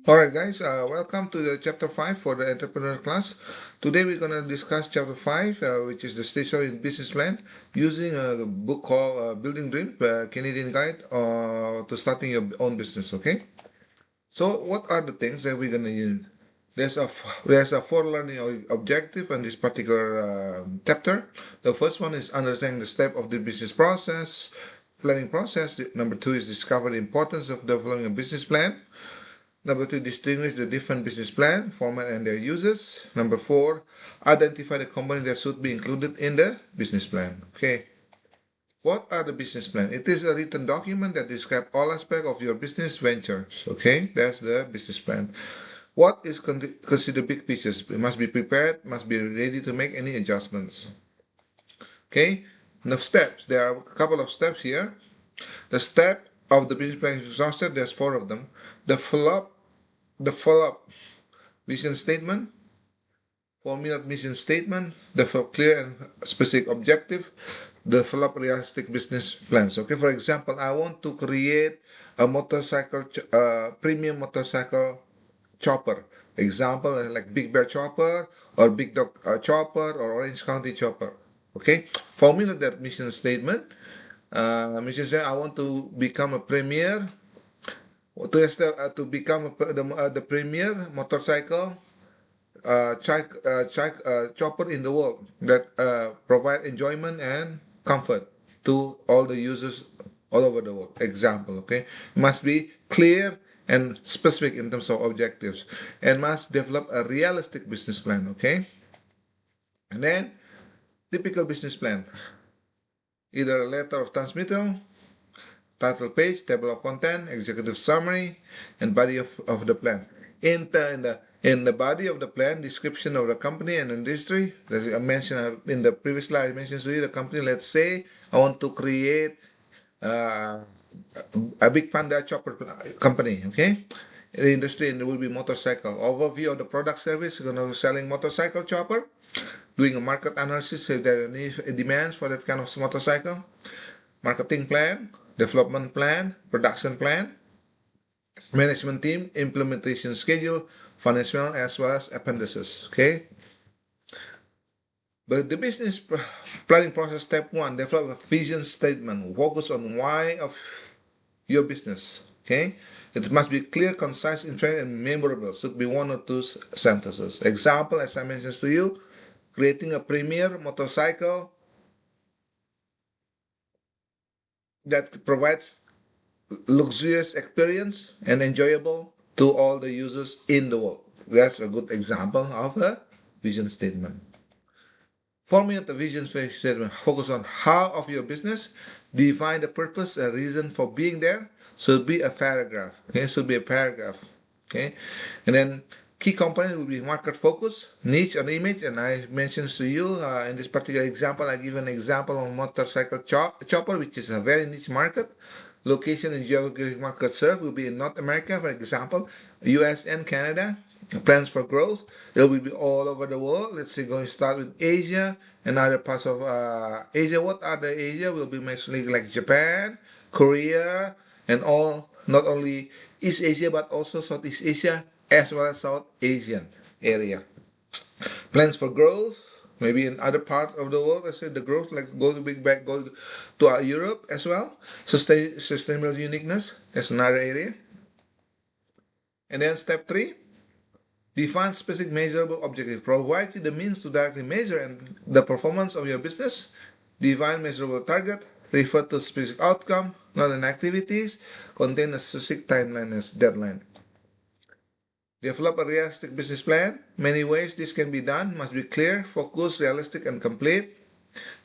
Alright guys, welcome to the chapter 5 for the entrepreneur class. Today we're going to discuss chapter 5, which is the stage in business plan, using a book called Building Dreams, Canadian Guide to Starting Your Own Business, okay? So what are the things that we're going to use? There's a four learning objective in this particular chapter. The first one is understanding the step of the business process, planning process. Number two is discover the importance of developing a business plan. Number two, distinguish the different business plan, format, and their uses. Number four, identify the components that should be included in the business plan. Okay. What are the business plan? It is a written document that describes all aspects of your business ventures. Okay, that's the business plan. What is considered big pictures? It must be prepared, must be ready to make any adjustments. Okay, the steps. There are a couple of steps here. The step of the business plan is exhausted. There's four of them. The follow-up vision statement, formulate mission statement, the clear and specific objective, develop realistic business plans. Okay, for example, I want to create a motorcycle, premium motorcycle chopper. Example like Big Bear chopper or Big Dog chopper or Orange County chopper. Okay, formulate that mission statement. Mission statement. I want to become a premier to become the premier motorcycle chopper in the world that provide enjoyment and comfort to all the users all over the world. Example, okay, must be clear and specific in terms of objectives, and must develop a realistic business plan. Okay, and then typical business plan, either a letter of transmittal, title page, table of content, executive summary, and body of the plan. In the body of the plan, description of the company and industry. As I mentioned in the previous slide, I mentioned to you the company. Let's say I want to create a big panda chopper company. Okay, the industry, and there will be motorcycle. Overview of the product service. You're gonna be selling motorcycle chopper. Doing a market analysis if there are any demands for that kind of motorcycle. Marketing plan, development plan, production plan, management team, implementation schedule, financial as well as appendices. Okay. But the business planning process, step one, develop a vision statement. Focus on why of your business. Okay. It must be clear, concise, interesting, and memorable. Should be one or two sentences. Example, as I mentioned to you, creating a premier motorcycle that provides luxurious experience and enjoyable to all the users in the world. That's a good example of a vision statement. Formulate the vision statement. Focus on how of your business. Define the purpose and reason for being there. Should be a paragraph. Okay, should be a paragraph. Okay, and then key components will be market focus, niche and image. And I mentioned to you in this particular example, I give an example of motorcycle chopper, which is a very niche market. Location and geographic market served will be in North America, for example, US and Canada. Plans for growth, it will be all over the world. Let's say going to start with Asia and other parts of Asia. What are the Asia? Will be mostly like Japan, Korea, and all, not only East Asia but also Southeast Asia as well as South Asian area. Plans for growth, maybe in other parts of the world. I said the growth, like go to big back, go to Europe as well. Sustainable uniqueness, that's another area. And then step three, define specific measurable objective. Provide you the means to directly measure and the performance of your business. Define measurable target. Refer to specific outcome, not an activities. Contain a specific timeline as deadline. Develop a realistic business plan. Many ways this can be done. Must be clear, focused, realistic, and complete.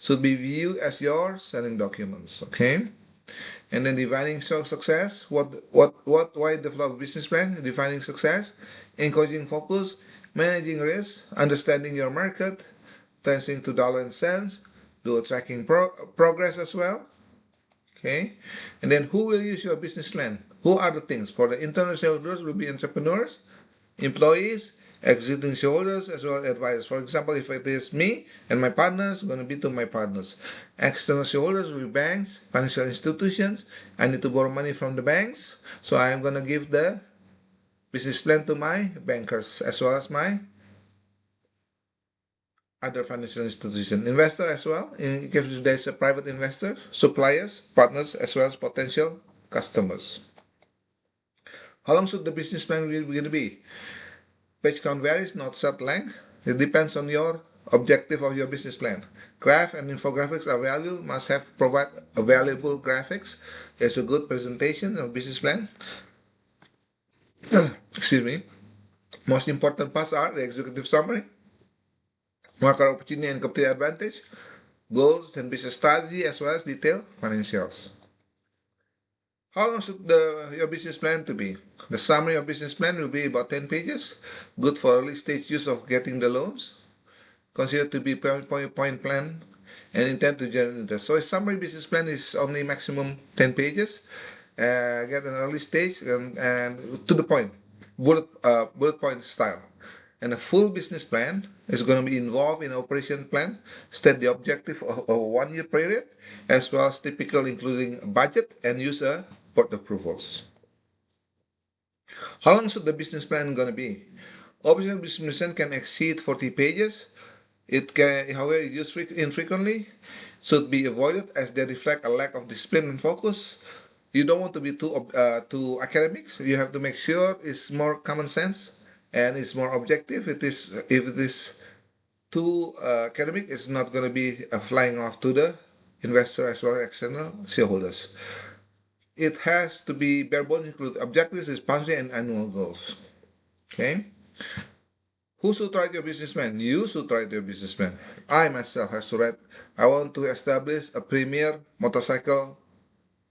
Should be viewed as your selling documents. Okay. And then defining success. Why develop a business plan? Defining success, encouraging focus, managing risk, understanding your market, turning to dollar and cents, do a tracking progress as well. Okay. And then who will use your business plan? Who are the things? For the internal shareholders will be entrepreneurs, employees, existing shareholders, as well as advisors. For example, if it is me and my partners, going to be to my partners. External shareholders will be banks, financial institutions. I need to borrow money from the banks, so I am going to give the business plan to my bankers as well as my other financial institution, investor as well, in case there's a private investor, suppliers, partners, as well as potential customers. How long should the business plan be going to be? Page count varies, not set length. It depends on your objective of your business plan. Graph and infographics are valuable, must have provide valuable graphics. There's a good presentation of business plan. Excuse me. Most important parts are the executive summary, market opportunity and competitive advantage, goals and business strategy, as well as detailed financials. How long should your business plan to be? The summary of business plan will be about 10 pages, good for early stage use of getting the loans, considered to be point plan, and intend to generate interest. So a summary business plan is only maximum 10 pages, get an early stage and to the point, bullet point style. And a full business plan is going to be involved in operation plan, state the objective of a 1 year period, as well as typical including budget and user board approvals. How long should the business plan going to be? Obviously, business plan can exceed 40 pages. It can, however, used infrequently, should be avoided as they reflect a lack of discipline and focus. You don't want to be too academics. You have to make sure it's more common sense and it's more objective. It is if it is too academic, it's not going to be flying off to the investor as well as external shareholders. It has to be bare bones, include objectives, responsibility, and annual goals. Okay. Who should write your business plan? You should write your business plan. I myself have to write. I want to establish a premier motorcycle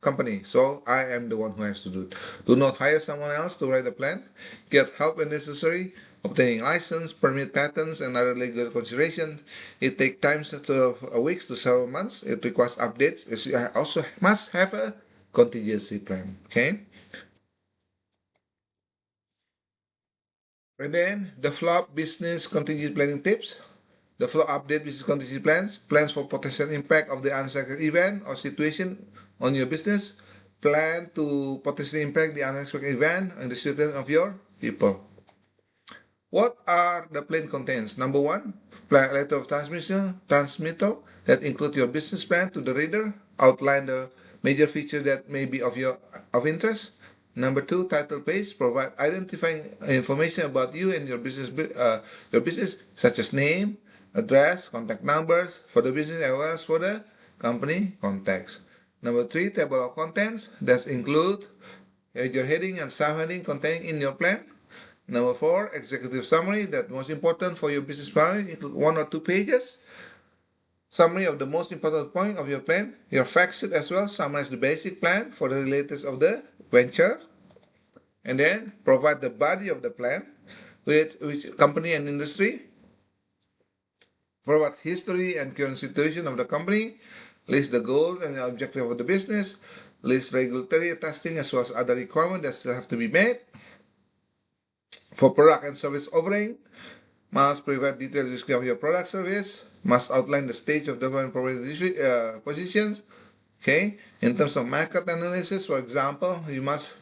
company. So I am the one who has to do it. Do not hire someone else to write the plan. Get help when necessary. Obtaining license, permit, patents, and other legal considerations. It takes time to weeks to several months. It requires updates. You also must have a contingency plan. Okay. And then the flop business contingency planning tips. The flow update business contingency plans for potential impact of the unexpected event or situation on your business, plan to potentially impact the unexpected event and the situation of your people. What are the plan contents? Number one, plan letter of transmittal that include your business plan to the reader, outline the major features that may be of interest. Number two, title page provide identifying information about you and your business such as name, address, contact numbers for the business as well as for the company contacts. Number three, table of contents that include your heading and subheading containing in your plan. Number four, executive summary that most important for your business plan, include 1 or 2 pages. Summary of the most important point of your plan. Your fact sheet as well, summarize the basic plan for the latest of the venture. And then provide the body of the plan with which company and industry. Provide history and current situation of the company. List the goals and the objective of the business. List regulatory testing as well as other requirements that still have to be met. For product and service offering, must provide detailed description of your product service, must outline the stage of development positions. Okay, in terms of market analysis, for example, you must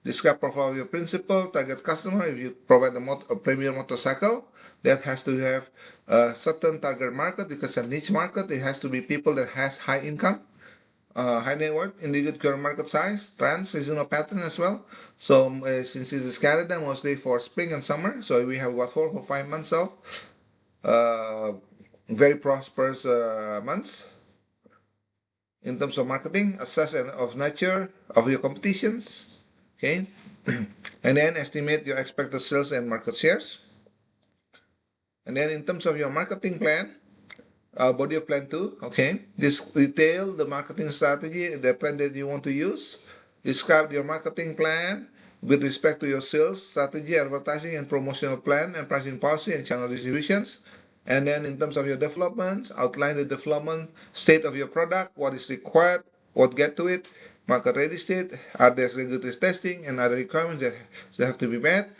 describe profile of your principal target customer. If you provide a premier motorcycle, that has to have a certain target market because a niche market. It has to be people that has high income, high net worth, indicate current market size, trends, seasonal pattern as well. So since this is Canada, mostly for spring and summer, so we have what 4 or 5 months of uh, very prosperous months. In terms of marketing, assess of nature of your competitions, okay, and then estimate your expected sales and market shares. And then in terms of your marketing plan, body of plan 2, okay, this detail the marketing strategy, the plan that you want to use. Describe your marketing plan with respect to your sales strategy, advertising and promotional plan, and pricing policy and channel distributions. And then in terms of your development, outline the development state of your product, what is required, what get to it, market ready state, are there regulatory testing and other requirements that have to be met.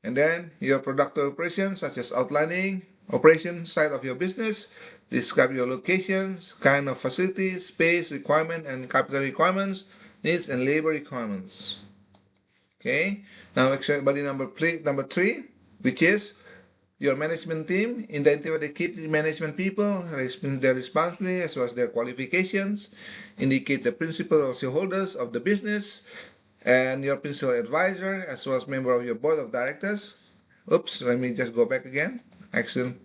And then your product operations, such as outlining operation side of your business, describe your locations, kind of facilities, space requirement and capital requirements, needs and labor requirements. Okay, Now, action body number three, which is your management team. Identify the key management people, their responsibility as well as their qualifications. Indicate the principal or shareholders of the business and your principal advisor as well as member of your board of directors. Oops, let me just go back again. Action.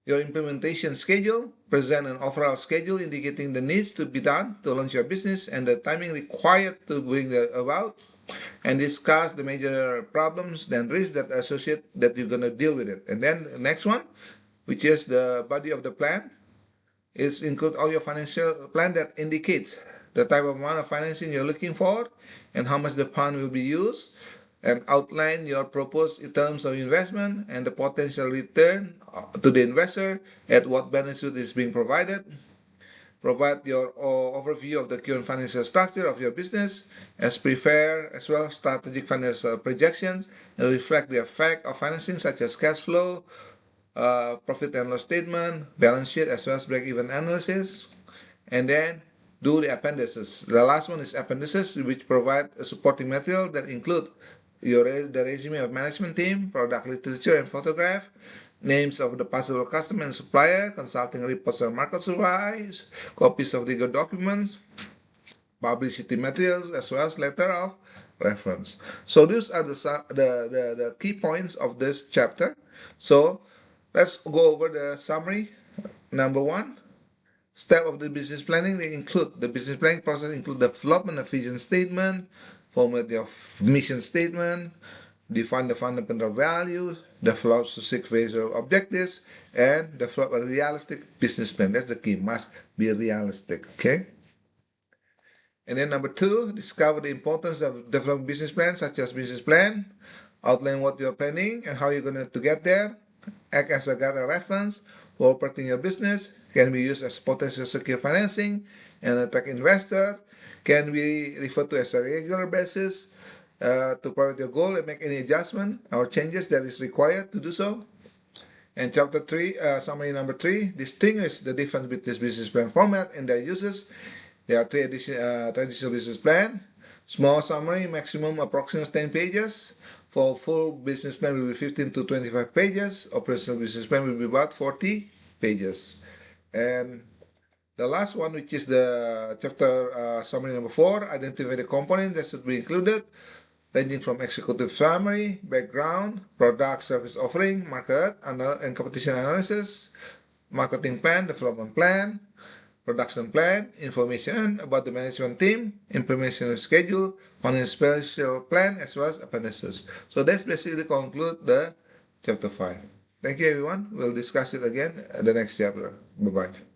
Your implementation schedule. Present an overall schedule indicating the needs to be done to launch your business and the timing required to bring the about, and discuss the major problems and risks that associate that you're going to deal with it. And then the next one, which is the body of the plan, is include all your financial plan that indicates the type of amount of financing you're looking for and how much the fund will be used, and outline your proposed in terms of investment and the potential return to the investor at what benefit is being provided. Provide your overview of the current financial structure of your business, as prepare as well strategic financial projections and reflect the effect of financing such as cash flow, profit and loss statement, balance sheet, as well as break-even analysis. And then do the appendices. The last one is appendices, which provide a supporting material that include the resume of management team, product literature and photograph, names of the possible customer and supplier, consulting reports and market surveys, copies of legal documents, publicity materials, as well as letter of reference. So these are the key points of this chapter. So let's go over the summary. Number one, step of the business planning. They include the business planning process include the development of vision statement, formulate your mission statement, define the fundamental values, develop specific visual objectives, and develop a realistic business plan. That's the key. Must be realistic. Okay. And then number two, discover the importance of developing business plans, such as business plan, outline what you're planning and how you're going to get there, act as a guide reference for operating your business, can be used as potential secure financing and attract investor, can be referred to as a regular basis to private your goal and make any adjustment or changes that is required to do so. And chapter 3, summary number 3, distinguish the difference between business plan format and their uses. There are three traditional business plan. Small summary, maximum approximately 10 pages. For full business plan will be 15 to 25 pages. Operational business plan will be about 40 pages. And the last one, which is the chapter summary number 4, identify the components that should be included, ranging from executive summary, background, product service offering, market and competition analysis, marketing plan, development plan, production plan, information about the management team, implementation schedule, financial plan, as well as appendices. So that's basically conclude the chapter 5. Thank you, everyone. We'll discuss it again in the next chapter. Bye-bye.